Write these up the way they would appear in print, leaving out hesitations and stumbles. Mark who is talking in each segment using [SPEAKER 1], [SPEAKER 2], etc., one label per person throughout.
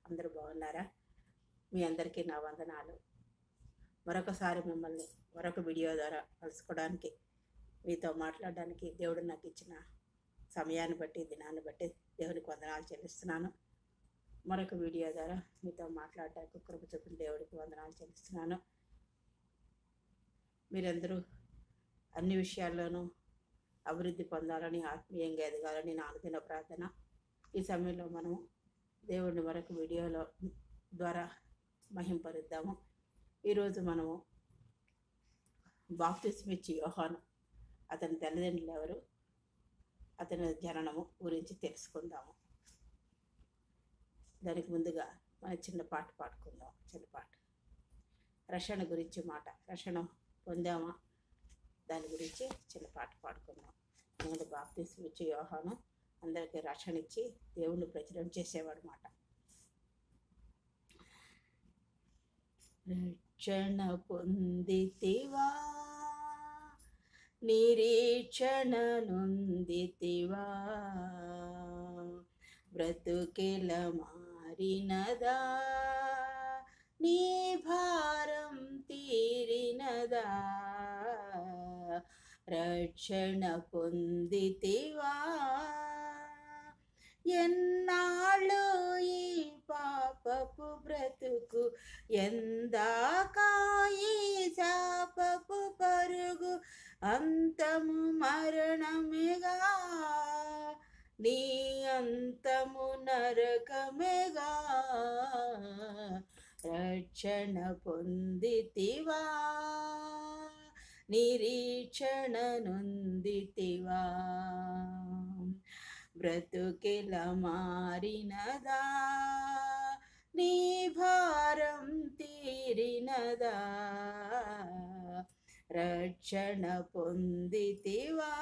[SPEAKER 1] అందరూ బాగున్నారా? మీ అందరికీ నా వందనాలు. మరొకసారి మిమ్మల్ని మరొక వీడియో ద్వారా కలుసుకోవడానికి, మీతో మాట్లాడడానికి దేవుడు నాకు ఇచ్చిన సమయాన్ని బట్టి, దినాన్ని బట్టి దేవునికి వందనాలు చెల్లిస్తున్నాను. మరొక వీడియో ద్వారా మీతో మాట్లాడడానికి కృప చూపిన దేవుడికి వందనాలు చెల్లిస్తున్నాను. మీరందరూ అన్ని విషయాల్లోనూ అభివృద్ధి పొందాలని, ఆత్మీయంగా ఎదగాలని నా అనుదిన ప్రార్థన. ఈ సమయంలో మనము దేవుడిని మరొక వీడియోలో ద్వారా మహింపరుద్దాము. ఈరోజు మనము బాప్తిస్మా ఇచ్చే యోహాను, అతని తల్లిదండ్రులు ఎవరు, అతని జననము గురించి తెలుసుకుందాము. దానికి ముందుగా మన చిన్న పాట పాడుకుందాం. చిన్న పాట, రక్షణ గురించి మాట. రక్షణ పొందామా దాని గురించి చిన్న పాట పాడుకుందాం. నేను బాప్తిస్మా ఇచ్చే యోహాను అందరికీ రక్షణ ఇచ్చి దేవుణ్ణి ప్రచురణ చేసేవాడు మాట. రక్షణ పొందితివా, నిరీక్షణ నొందితివా, బ్రతుకెల మారినదా, నీ భారం తీరినదా, రక్షణ పొందితివా, ఎన్నాళ్ళు ఈ పాపపు బ్రతుకు, ఎందాకా ఈ శాపపు పరుగు, అంతము మరణమేగా, నీ అంతము నరకమేగా, రక్షణ పొందితివా, నిరీక్షణ నొందితివా, బ్రతుకెల మారినదా, నీ భారం తీరినదా, రక్షణ పొందితివా,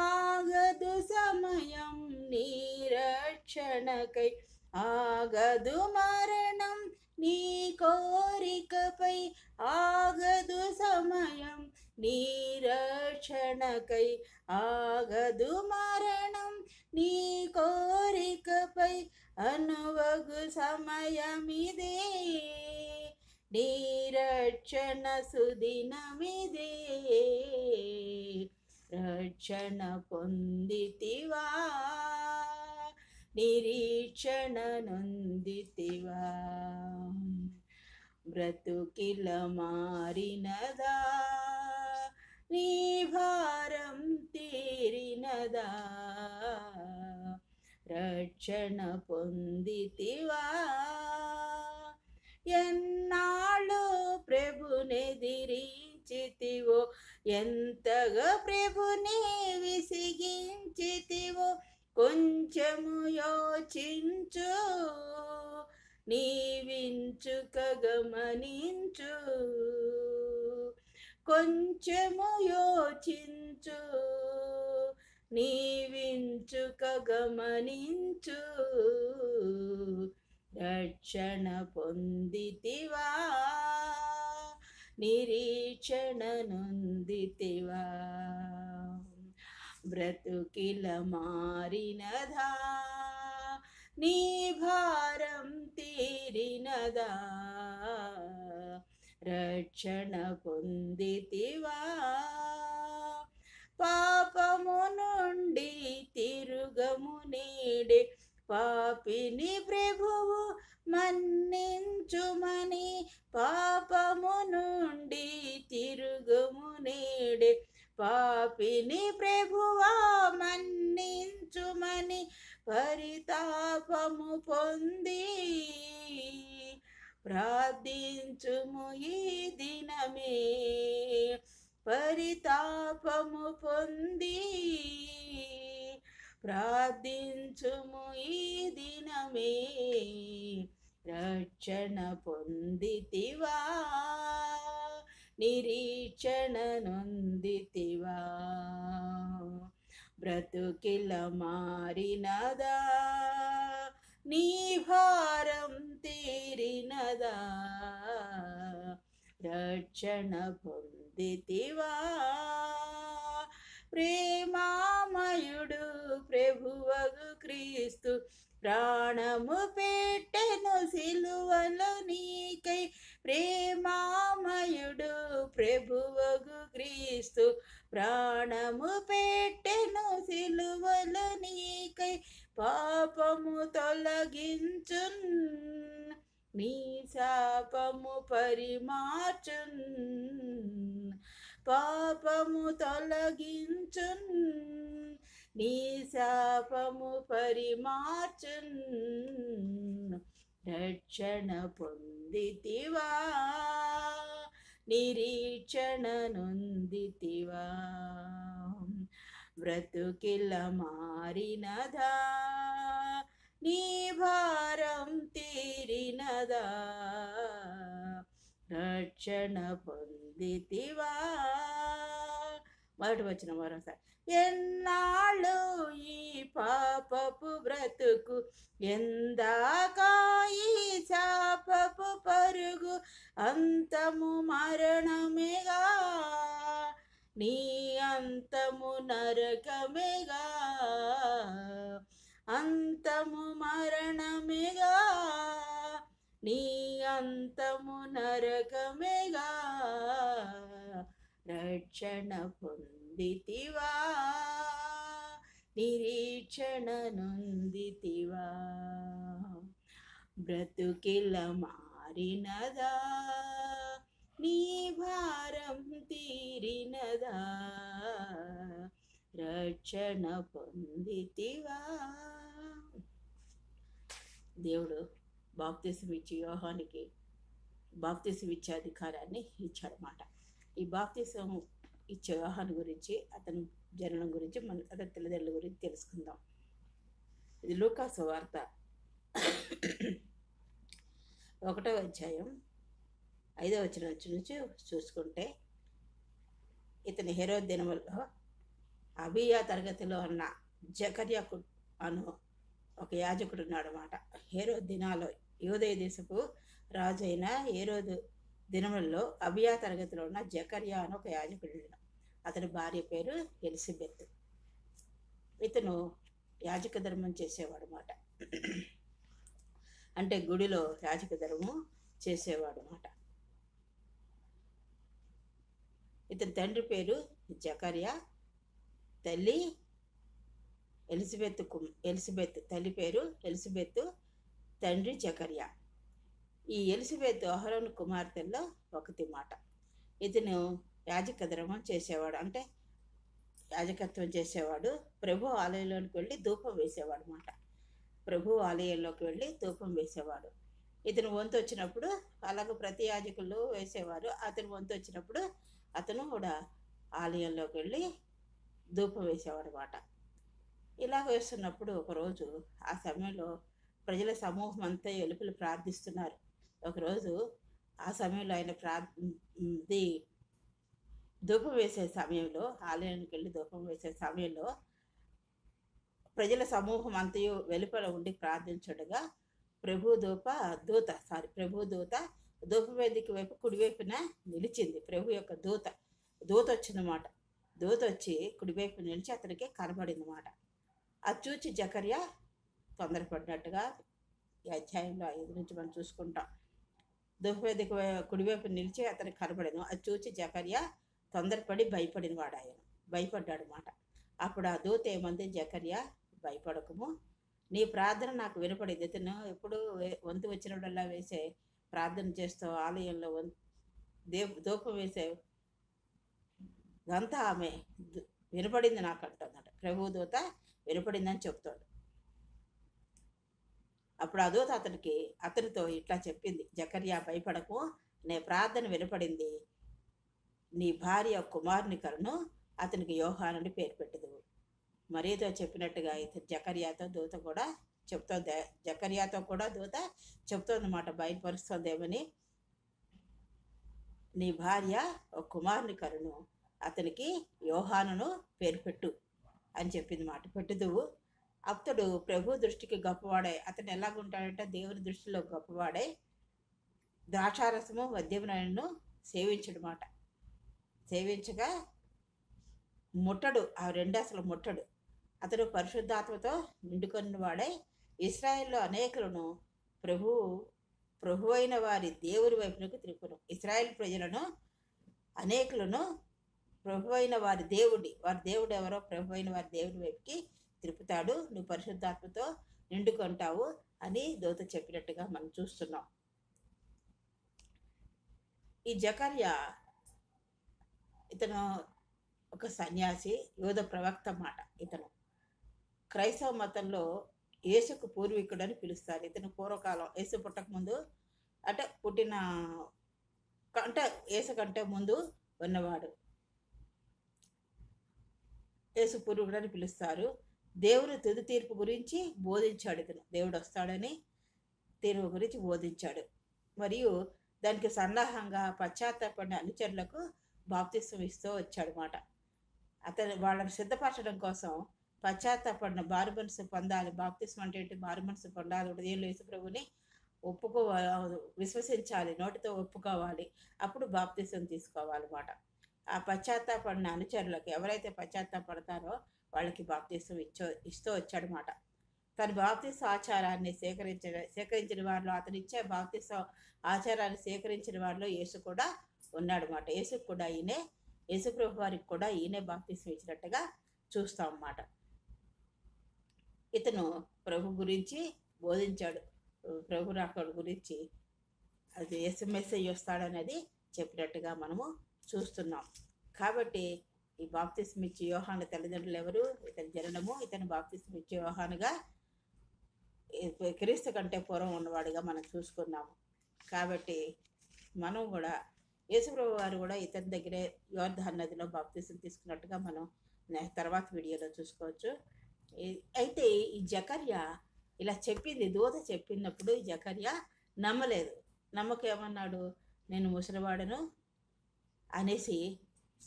[SPEAKER 1] ఆగదు సమయం నీ రక్షణకై, ఆగదు మరణం నీ కోరికపై, ఆగదు సమయం నీ రక్షణకై, ఆగదు మరణం నీ కోరికపై, అనువగు సమయమిదే, నీ రక్షణ సుదినమిదే, రక్షణ పొందితివా, నిరీక్షణ నొందితివా, బ్రతుకిల మారినదా, నీ భారం తీరినదా, రక్షణ పొందితివా, ఎన్నాళ్ళు ప్రభునెదిరించితివో, ఎంతగా ప్రభుని విసిగించితివో, కొంచెము యోచించు, నీవించుక గమనించు, కొంచెము యోచించు, నీవించుక గమనించు, రక్షణ పొందితివా, నిరీక్షణ నొందితివా, బ్రతుకిల మారినదా, నీ భారం తీరినదా, రక్షణ పొందితివా, పాపము నుండి తిరుగము నేడే, పాపిని ప్రభువు మన్నించుమని, పాపము నుండి తిరుగము నేడే, పాపిని ప్రభువా మన్నించుమని, పరితాపము పొంది ప్రార్థించుము ఈ దినమే, పరితాపము పొంది ప్రార్థించుము ఈ దినమే, రక్షణ పొందితివా, నిరీక్షణ నొందితివా, బ్రతుకిల మారినదా, నీ భారం తీరినదా, రక్షణ పొందితివా, ప్రేమామయుడు ప్రభువగు క్రీస్తు ప్రాణము పెట్టెను సిలువలో నీకై, ప్రేమామయుడు ప్రభువగు క్రీస్తు. ప్రాణము పెట్టెను సిలువలో నీకై, పాపము తొలగించున్, నీ శాపము పరిమార్చున్. పాపము తొలగించున్, నీ శాపము పరిమార్చున్. రక్షణ పొందితివా, నిరీక్షణ నొందితివా, బ్రతుకిల మారినదా, నీ భారం తీరినదా. రక్షణ పొందితివా. మొదటి వచ్చిన మరోసారి. ఎన్నాళ్ళు ఈ పాపపు బ్రతుకు, ఎందాకా ఈ శాపపు పరుగు, అంతము మరణమేగా, నీ అంతము నరకమేగా. అంతము మరణమేగా, నీ అంతము నరకమేగా. రక్షణ పొందితివా, నిరీక్షణ నొందితివా, బ్రతుకిల మారినదా, నీ భారం తీరినదా. రక్షణ పొందితివా. దేవుడు బాప్తిసం ఇచ్చి యోహానికి బాప్తిసం ఇచ్చే అధికారాన్ని ఇచ్చాడనమాట. ఈ బాప్తిసం ఇచ్చే యోహాను గురించి, అతని జననం గురించి, అతని తల్లిదండ్రుల గురించి తెలుసుకుందాం. ఇది లూకా సువార్త 1వ అధ్యాయం 5వ వచనం నుంచి చూసుకుంటే, ఇతని హెరోదు దినముల్లో అబియా తరగతిలో ఉన్న జకర్యా అను ఒక యాజకుడు ఉన్నాడు అన్నమాట. హెరోదు దినాల్లో యూదయ దేశపు రాజు అయిన హెరోదు దినములలో అబియా తరగతిలో ఉన్న జకర్యా అని ఒక యాజకుడు. అతని భార్య పేరు ఎలిజబెత్. ఇతను యాజక ధర్మం చేసేవాడు అన్నమాట. అంటే గుడిలో యాజక ధర్మం చేసేవాడు అన్నమాట. ఇతని తండ్రి పేరు జకర్యా, తల్లి ఎలిజబెత్. తల్లి పేరు ఎలిజబెత్, తండ్రి జకర్యా. ఈ ఎలిజబెత్ అహరోను కుమార్తెల్లో ఒకటి మాట. ఇతను యాజక ధర్మం చేసేవాడు, అంటే యాజకత్వం చేసేవాడు. ప్రభు ఆలయంలోకి వెళ్ళి ధూపం వేసేవాడు అన్నమాట. ప్రభు ఆలయంలోకి వెళ్ళి ధూపం వేసేవాడు. ఇతను వంతు వచ్చినప్పుడు, అలాగే ప్రతి యాజకులు వేసేవారు, అతను వంతు వచ్చినప్పుడు అతను కూడా ఆలయంలోకి వెళ్ళి ధూపం వేసేవాడు అన్నమాట. ఇలాగ వేస్తున్నప్పుడు ఒకరోజు ఆ సమయంలో ప్రజల సమూహం అంతా ఎలుపులు ప్రార్థిస్తున్నారు. ఒకరోజు ఆ సమయంలో ఆయన ధూపం వేసే సమయంలో, ఆలయానికి వెళ్ళి ధూపం వేసే సమయంలో ప్రజల సమూహం అంతయు వెలుపల ఉండి ప్రార్థించడగా ప్రభు దూత ధూపవేదిక వైపు కుడివైపున నిలిచింది. ప్రభు యొక్క దూత వచ్చిందన్నమాట. దూత వచ్చి కుడివైపు నిలిచి అతనికి కనబడిందన్నమాట. అది చూచి జకర్యా తొందరపడినట్టుగా ఈ అధ్యాయంలో 5 నుంచి మనం చూసుకుంటాం. ధూపవేదిక కుడివైపు నిలిచి అతనికి కనబడను. అది చూచి జకర్యా తొందరపడి భయపడ్డాడు అన్నమాట. అప్పుడు ఆ దూత ఏమంది, జకర్యా భయపడకము, నీ ప్రార్థన నాకు వినపడింది. ఇతను ఎప్పుడు వంతు వచ్చినప్పుడల్లా వేసే ప్రార్థన చేస్తూ ఆలయంలో ధూపం వేసే అంతా ఆమె వినపడింది నాకు అంటుందట. ప్రభు దూత వినపడిందని చెప్తాడు. అప్పుడు ఆ దూత అతనితో ఇట్లా చెప్పింది, జకర్యా భయపడకు, నీ ప్రార్థన వినపడింది. నీ భార్య కుమారుని కలను, అతనికి యోహానుని పేరు పెట్టదు. మరీతో చెప్పినట్టుగా ఇతను జకర్యాతో దూత కూడా చెప్తోంది. జకర్యాతో కూడా దూత చెప్తోందన్నమాట, బయలుపరుస్తోందేమని. నీ భార్య ఒక కుమారుని కలను, అతనికి యోహానును పేరు పెట్టు అని చెప్పింది మాట. పెట్టుదువు. అతడు ప్రభు దృష్టికి గొప్పవాడై, అతను ఎలాగుంటాడంటే దేవుని దృష్టిలో గొప్పవాడై ద్రాక్షారసము మద్యమును సేవించడమాట. సేవించగా ముట్టడు, ఆ రెండు అసలు ముట్టడు. అతడు పరిశుద్ధాత్మతో నిండుకొని వాడై ఇశ్రాయేల్లో అనేకులను ప్రభు ప్రభువైన వారి దేవుని వైపునకు త్రిప్పును. ఇశ్రాయేల్ ప్రజలను అనేకులను ప్రభువైన వారి దేవుడు ఎవరో ప్రభువైన వారి దేవుని వైపుకి త్రిపుతాడు. నువ్వు పరిశుద్ధాత్మతో నిండుకుంటావు అని దూత చెప్పినట్టుగా మనం చూస్తున్నాం. ఈ జకర్యా ఇతను ఒక సన్యాసి, యోధ ప్రవక్త మాట. ఇతను క్రైస్తవ మతంలో యేసుకు పూర్వీకుడని పిలుస్తారు. ఇతను పూర్వకాలం యేసు పుట్టక ముందు అంటే యేసు కంటే ముందు ఉన్నవాడు. యేసు పూర్వీకుడని పిలుస్తారు. దేవుని తుది తీర్పు గురించి బోధించాడు. ఇతను దేవుడు వస్తాడని తీర్పు గురించి బోధించాడు. మరియు దానికి సన్నాహంగా పశ్చాత్తాపడిన అనుచరులకు బాప్తిస్మం ఇస్తూ వచ్చాడు మాట. అతను వాళ్ళని సిద్ధపరచడం కోసం పశ్చాత్తాపడిన మారు మనసు పొందాలి. బాప్తిస్మం అంటే ఏంటి? మారు మనసు పొందాలి. హృదయంలో యేసు ప్రభువుని విశ్వసించాలి, నోటితో ఒప్పుకోవాలి, అప్పుడు బాప్తిస్మం తీసుకోవాలన్నమాట. ఆ పశ్చాత్తాపడిన అనుచరులకు ఎవరైతే పశ్చాత్తాపడతారో వాళ్ళకి బాప్తిస్మం ఇస్తూ వచ్చాడనమాట. తన బాప్తిస్మ ఆచారాన్ని సేకరించిన వారిలో, అతను ఇచ్చే బాప్తిస్మ ఆచారాన్ని సేకరించిన వారిలో యేసు కూడా ఉన్నాడనమాట. యేసుకు కూడా యేసుప్రభు వారికి కూడా ఈయనే బాప్తిస్మ ఇచ్చినట్టుగా చూస్తాం అన్నమాట. ఇతను ప్రభు గురించి బోధించాడు. ప్రభు రాకడ గురించి, అది ఎస్ఎంఎస్ఐ వస్తాడనేది చెప్పినట్టుగా మనము చూస్తున్నాం. కాబట్టి ఈ బాప్తిస్మ ఇచ్చే యోహాను తల్లిదండ్రులు ఎవరు? ఇతని జననము, ఇతను బాప్తిస్మ ఇచ్చే యోహానుగా క్రీస్తు కంటే పూర్వం ఉన్నవాడుగా మనం చూసుకున్నాము. కాబట్టి మనం కూడా యేసుప్రభు వారు కూడా ఇతని దగ్గరే యోర్దాను నదిలో బాప్తిస్మ తీసుకున్నట్టుగా మనం తర్వాత వీడియోలో చూసుకోవచ్చు. అయితే ఈ జకర్యా ఇలా చెప్పింది, దూత చెప్పినప్పుడు ఈ జకర్యా నమ్మలేదు. ఏమన్నాడు? నేను ముసలివాడను అనేసి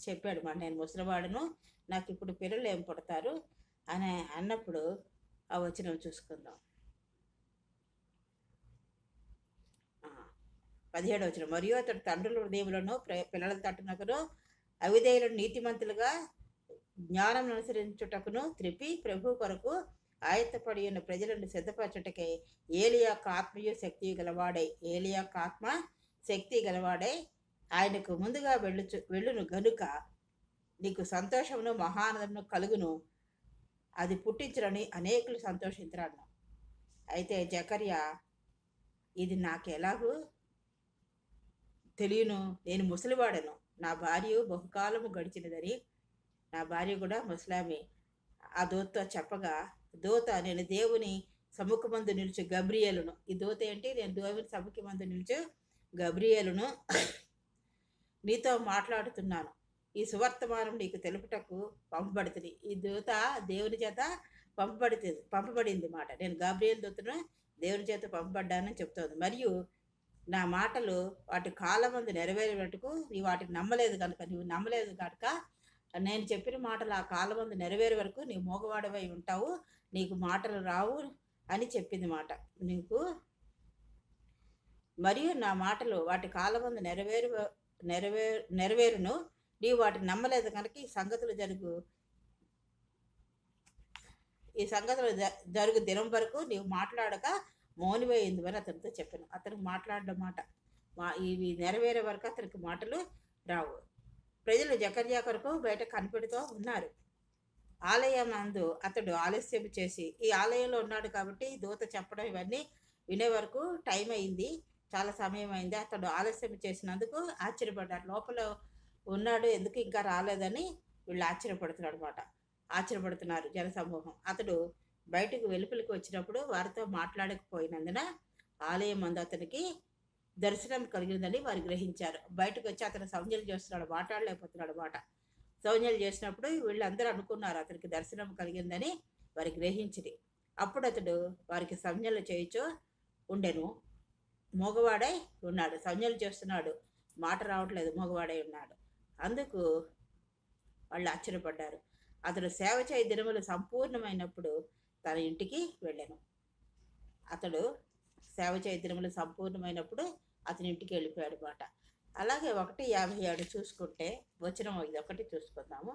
[SPEAKER 1] చెప్పాడు మాట. నేను ముసలివాడను, నాకు ఇప్పుడు పిల్లలు ఏం పుడతారు అని అన్నప్పుడు ఆ వచనం చూసుకుందాం. 17వ వచనం. మరియు అతడు తండ్రుల హృదయములను పిల్లల తట్టునకును అవిధేయులను నీతిమంతులుగా జ్ఞానం అనుసరించుటకును త్రిప్పి ప్రభు కొరకు ఆయత్తపడి ఉన్న ప్రజలను సిద్ధపరచుటకై ఏలియాకు ఆత్మయు శక్తి గలవాడై ఆయనకు ముందుగా వెళ్ళును గనుక నీకు సంతోషమును మహానందమును కలుగును, అది పుట్టించురని అనేకులు సంతోషించరాను. అయితే జకర్యా, ఇది నాకు ఎలాగూ తెలియను, నేను ముసలివాడను, నా భార్య బహుకాలము గడిచినదని, నా భార్య కూడా ముసలామే. ఆ దూతతో చెప్పగా, దూత నేను దేవుని సముఖమందు నిలుచు గబ్రియేలును. ఈ దూత ఏంటి? నేను దేవుని సముఖమందు నిలుచు గబ్రియేలును నీతో మాట్లాడుతున్నాను, ఈ సువర్తమానం నీకు తెలుపుటకు పంపబడుతుంది. ఈ దూత దేవుని చేత పంపబడింది మాట. నేను గాబ్రియేలు దూతను దేవుని చేత పంపబడ్డానని చెప్తోంది. మరియు నా మాటలు వాటి కాలమందు నెరవేరేటకు నీవు వాటిని నమ్మలేదు కనుక నేను చెప్పిన మాటలు ఆ కాలమందు నెరవేరే వరకు నీవు మోగవాడవై ఉంటావు, నీకు మాటలు రావు అని చెప్పింది మాట. మరియు నా మాటలు వాటి కాలమందు నెరవేరును, నీవు వాటిని నమ్మలేదు కనుక ఈ సంగతులు జరుగు దినం వరకు నీవు మాట్లాడక మౌనిపోయింది అని అతనితో చెప్పాను. అతనికి మాట్లాడడం మాట ఇవి నెరవేరే వరకు అతనికి మాటలు రావు. ప్రజలు జకర్యా కొరకు బయట కనిపెడుతూ ఉన్నారు. ఆలయం నందు అతడు ఆలస్యం చేసి, ఈ ఆలయంలో ఉన్నాడు కాబట్టి దూత చెప్పడం ఇవన్నీ వినే వరకు టైం అయింది, చాలా సమయం అయింది. అతడు ఆలస్యం చేసినందుకు ఆశ్చర్యపడ్డాడు. లోపల ఉన్నాడు, ఎందుకు ఇంకా రాలేదని వీళ్ళు ఆశ్చర్యపడుతున్నారు జనసమూహం. అతడు బయటకు వెలుపలికి వచ్చినప్పుడు వారితో మాట్లాడకపోయినందున ఆలయం మందు అతనికి దర్శనం కలిగిందని వారు గ్రహించారు. బయటకు వచ్చి అతను సౌజ్ఞలు చేస్తున్నాడు, మాట్లాడలేకపోతున్నాడు మాట. సౌజ్ఞలు చేసినప్పుడు వీళ్ళందరూ అనుకున్నారు అతనికి దర్శనం కలిగిందని వారు గ్రహించిరి. అప్పుడు అతడు వారికి సంజ్ఞలు చేయుచు ఉండెను, మగవాడై ఉన్నాడు. సంజ్ఞలు చేస్తున్నాడు, మాట రావట్లేదు, మగవాడై ఉన్నాడు. అందుకు వాళ్ళు ఆశ్చర్యపడ్డారు. అతడు సేవ చేయ దినములు సంపూర్ణమైనప్పుడు తన ఇంటికి వెళ్ళాను. అతడు సేవ చేయ దినములు సంపూర్ణమైనప్పుడు అతని ఇంటికి వెళ్ళిపోయాడు మాట. అలాగే 1:57 చూసుకుంటే వచనం ఒకటి చూసుకుందాము.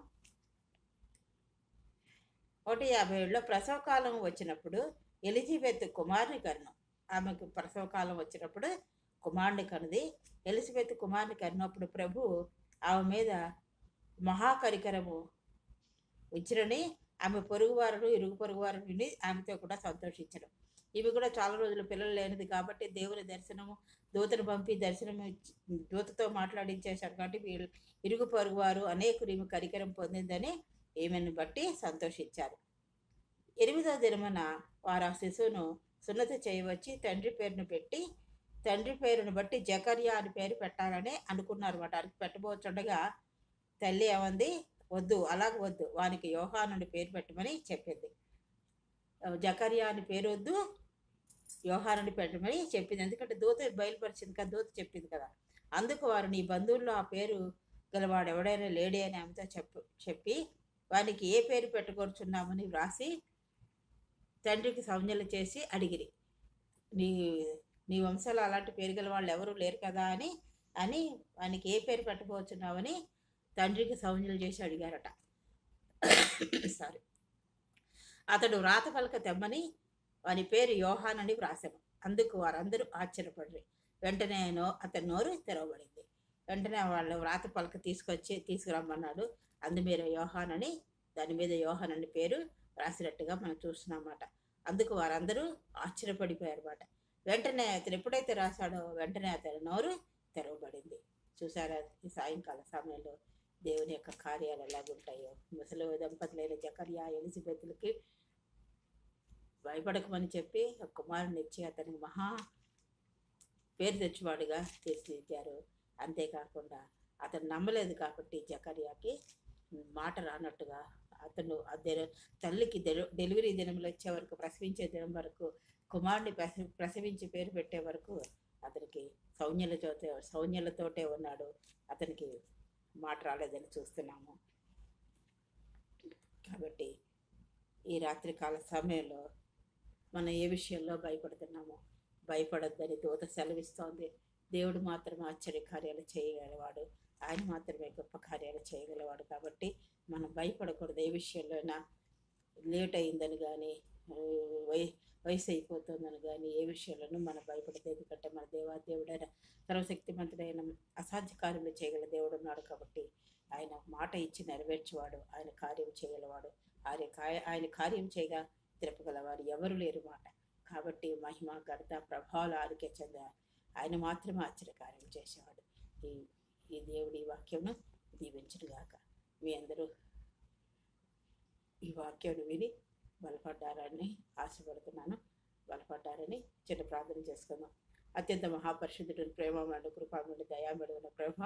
[SPEAKER 1] 1:57లో ప్రసవకాలం వచ్చినప్పుడు ఎలిజబెత్ కుమారుని కను. ఆమెకు ప్రసవకాలం వచ్చినప్పుడు కుమారుని కనుది. ఎలిజబెత్ కుమారుని కన్నప్పుడు ప్రభు ఆమె మీద మహాకరికరము ఉంచిరని ఆమె పొరుగువారును ఇరుగు పొరుగువారు విని ఆమెతో కూడా సంతోషించడం. ఇవి కూడా చాలా రోజులు పిల్లలు లేనిది కాబట్టి దేవుని దర్శనము దూతను పంపి దర్శనము దూతతో మాట్లాడించేశారు కాబట్టి వీళ్ళు ఇరుగు పొరుగువారు అనేకులు ఈమె కరికరం పొందిందని ఈమెను బట్టి సంతోషించారు. 8వ దినమున వారు ఆ శిశువును సున్నతి చేయవచ్చి తండ్రి పేరును బట్టి జకర్యా అని పేరు పెట్టాలని అనుకున్నారు అన్నమాట. అది పెట్టబోతుండగా తల్లి ఏమంది, వద్దు, అలాగ వద్దు, వానికి యోహాను పేరు పెట్టమని చెప్పింది. జకర్యా అని పేరు వద్దు, యోహాను పెట్టమని చెప్పింది. ఎందుకంటే దూత బయలుపరిచింది కదా, దూత చెప్పింది కదా. అందుకు వారు నీ బంధువుల్లో ఆ పేరు గలవాడు ఎవడైనా లేడే అని ఆమెతో చెప్పి వానికి ఏ పేరు పెట్టుకొచ్చున్నామని వ్రాసి తండ్రికి సంజ్ఞలు చేసి అడిగిరి. నీ వంశంలో అలాంటి పేరు గల వాళ్ళు ఎవరు లేరు కదా అని వానికి ఏ పేరు పెట్టబోతున్నామని తండ్రికి సంజ్ఞలు చేసి అడిగారట. సారీ. అతడు వ్రాత పలక తెమ్మని వాని పేరు యోహాన్ అని వ్రాసాను. అందుకు వారందరూ ఆశ్చర్యపడ్డారు. వెంటనే అతని నోరు తెరవబడింది. వెంటనే వాళ్ళు వ్రాత పలక తీసుకురమ్మన్నాడు. అందు మీద యోహాన్ అని, దాని మీద యోహాన్ అని పేరు రాసినట్టుగా మనం చూస్తున్నామన్నమాట. అందుకు వారందరూ ఆశ్చర్యపడిపోయారు అన్నమాట. వెంటనే అతను ఎప్పుడైతే రాశాడో వెంటనే అతని నోరు తెరవబడింది. చూసారా ఈ సాయంకాల సమయంలో దేవుని యొక్క కార్యాలు ఎలాగుంటాయో. ముసలి దంపతులైన జకర్యా ఎలిజబెత్లకి భయపడకమని చెప్పి ఒక కుమారుని ఇచ్చి అతనికి మహా పేరు తెచ్చువాడుగా తీర్చిదిద్దారు. అంతేకాకుండా అతను నమ్మలేదు కాబట్టి జకర్యాకి మాట రానట్టుగా అతను తల్లికి డెలివరీ దినంలో వచ్చే వరకు, ప్రసవించే దినం వరకు, కుమారుని ప్రసవించి పేరు పెట్టే వరకు అతనికి సౌజ్ఞలతోటే ఉన్నాడు. అతనికి మాట రాలేదని చూస్తున్నాము. కాబట్టి ఈ రాత్రికాల సమయంలో మనం ఏ విషయంలో భయపడుతున్నామో భయపడొద్దని దూత సెలవిస్తోంది. దేవుడు మాత్రమే ఆశ్చర్య కార్యాలు చేయగలవాడు. ఆయన మాత్రమే గొప్ప కార్యాలు చేయగలవాడు. కాబట్టి మనం భయపడకూడదు. ఏ విషయంలోనైనా లేట్ అయిందని కానీ, వయసు అయిపోతుందని కానీ ఏ విషయంలోనూ మనం భయపడదు. ఎందుకంటే మన దేవుడైన సర్వశక్తిమంతుడైన అసాధ్య కార్యాలు చేయగల దేవుడు ఉన్నాడు. కాబట్టి ఆయన మాట ఇచ్చి నెరవేర్చేవాడు. ఆయన కార్యం చేయగలవాడు. ఆయన కార్యం చేయగా తిరపగలవారు ఎవరు లేరు మాట. కాబట్టి మహిమ ఘనత ప్రభావాలు ఆరికే చెంద ఆయన మాత్రమే ఆశ్చర్యకార్యం చేసేవాడు. ఈ దేవుడి వాక్యంను దీవించుగాక. మీ అందరూ ఈ వాక్యాన్ని విని బలపడ్డారని ఆశపడుతున్నాను. బలపడ్డారని చిన్న ప్రార్థన చేసుకుందాం. అత్యంత మహాపరిశుద్ధుడు, ప్రేమమడు, కృపామడు, దయామడుగున ప్రభ,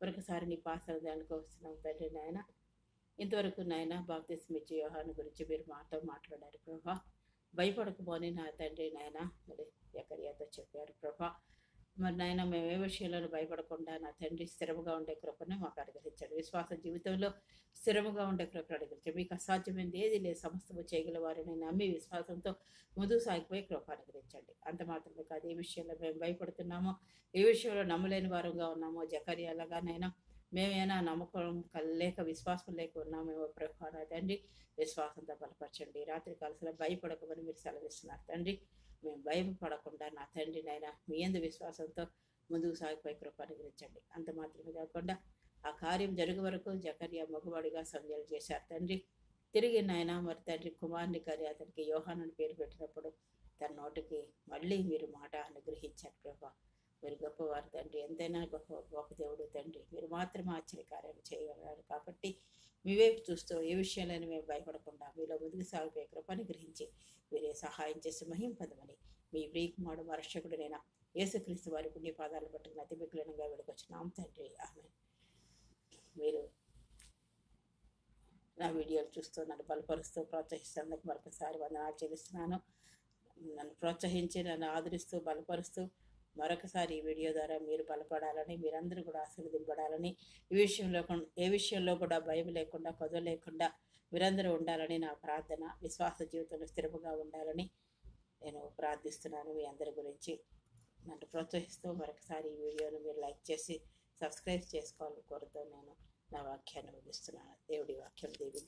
[SPEAKER 1] మరొకసారి నీ పాసదానికి వస్తున్నాం తండ్రి. నాయన ఇంతవరకు నాయన బాప్తిస్మ ఇచ్చే యోహాను గురించి మీరు మాతో మాట్లాడారు ప్రభా. భయపడకపోని నా తండ్రి నాయన మరి జకర్యాతో చెప్పారు ప్రభా. మరి నాయన మేము ఏ విషయంలో భయపడకుండా నా తండ్రి స్థిరముగా ఉండే కృపను మాకు అనుగ్రహించండి. విశ్వాస జీవితంలో స్థిరముగా ఉండే కృపను అనుగ్రహించండి. మీకు అసాధ్యమైనది ఏది లేదు, సమస్తము చేయగల వారిని నమ్మి విశ్వాసంతో ముందుకు సాగిపోయి కృప అనుగ్రహించండి. అంత మాత్రమే కాదు, ఏ విషయంలో మేము భయపడుతున్నామో, ఏ విషయంలో నమ్మలేని వారంగా ఉన్నామో జకర్యాలాగానైనా మేమేనా నమ్మకం లేక విశ్వాసం లేక ఉన్నామేమో ప్రభా నా తండ్రి, విశ్వాసంతో బలపరచండి. రాత్రి కాలసలో భయపడకమని మీరు సెలవిస్తున్నారు తండ్రి. మేము భయపడకుండా నా తండ్రి నాయన మీ యందు విశ్వాసంతో ముందుకు సాగిపోయి కృప అనుగ్రహించండి. అంత మాత్రమే కాకుండా ఆ కార్యం జరుగు వరకు జకర్యా మగవాడిగా సంజలు చేశారు తండ్రి. తిరిగి నాయన మరి తండ్రి కుమారుని కానీ అతనికి యోహాను పేరు పెట్టినప్పుడు తన నోటికి మళ్ళీ మీరు మాట అనుగ్రహించారు ప్రభా. మీరు గొప్పవారు తండ్రి, ఎంతైనా గొప్ప దేవుడు తండ్రి. మీరు మాత్రమే ఆశ్చర్యకార్యాలు చేయగలరు. కాబట్టి మీ వైపు చూస్తూ ఏ విషయాలను మేము భయపడకుండా మీలో ముందుకు సాగిపోయే కృపని గ్రహించి మీరే సహాయం చేసి మహింపదమని మీ ప్రియకుమారుడు మా రక్షకుడైన యేసుక్రీస్తు వారి పుణ్య పాదాలు పట్టుకుని అతి మిగులనంగా వెళ్ళకొచ్చినాం తండ్రి. ఆమె మీరు నా వీడియోలు చూస్తూ నన్ను బలపరుస్తూ ప్రోత్సహిస్తున్నందుకు మరొకసారి వందనాలు చెల్లిస్తున్నాను. నన్ను ప్రోత్సహించి నన్ను ఆదరిస్తూ బలపరుస్తూ మరొకసారి ఈ వీడియో ద్వారా మీరు బలపడాలని, మీరందరూ కూడా ఆశీర్వదింపడాలని, ఏ విషయంలో కూడా భయం లేకుండా కొదవ లేకుండా మీరందరూ ఉండాలని నా ప్రార్థన. విశ్వాస జీవితంలో స్థిరముగా ఉండాలని నేను ప్రార్థిస్తున్నాను. మీ అందరి గురించి నన్ను ప్రోత్సహిస్తూ మరొకసారి ఈ వీడియోను మీరు లైక్ చేసి సబ్స్క్రైబ్ చేసుకోవాలని కోరుతూ నేను నా వాక్యాన్ని ముగిస్తున్నాను. దేవుడి వాక్యం దీవించు.